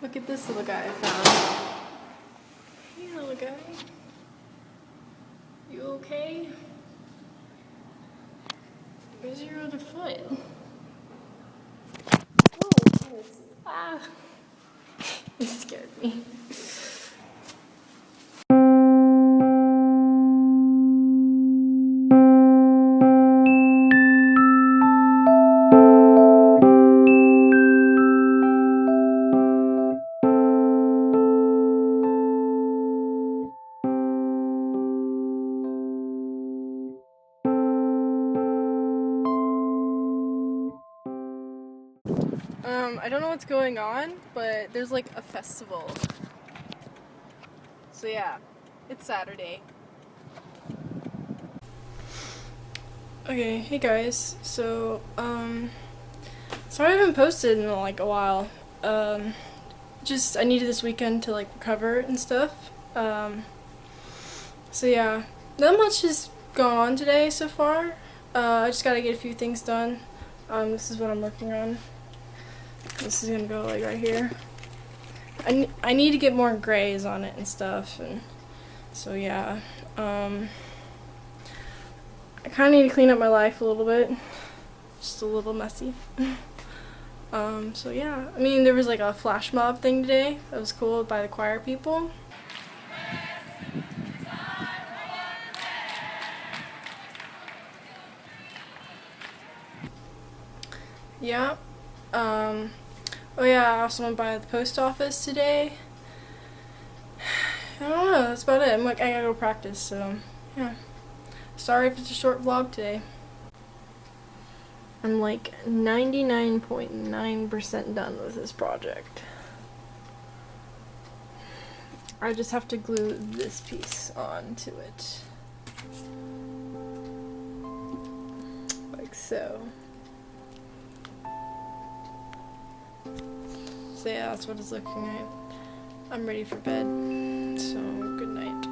Look at this little guy I found. Hey, little guy. You okay? Where's your other foot? Oh, goodness. Ah. You scared me. I don't know what's going on, but there's like a festival. So yeah, it's Saturday. Okay, hey guys. So, sorry I haven't posted in like a while. Just I needed this weekend to like recover and stuff. So yeah, not much has gone on today so far. I just gotta get a few things done. This is what I'm working on. This is gonna go like right here. I need to get more grays on it and stuff, and so yeah. I kind of need to clean up my life a little bit. Just a little messy. So yeah. I mean, there was like a flash mob thing today. That was cool by the choir people. Yeah. Oh yeah, I also went by the post office today. I don't know, that's about it. I gotta go practice, so yeah. Sorry if it's a short vlog today. I'm like 99.9% done with this project. I just have to glue this piece onto it. Like so. So yeah, that's what it's looking like. I'm ready for bed, so good night.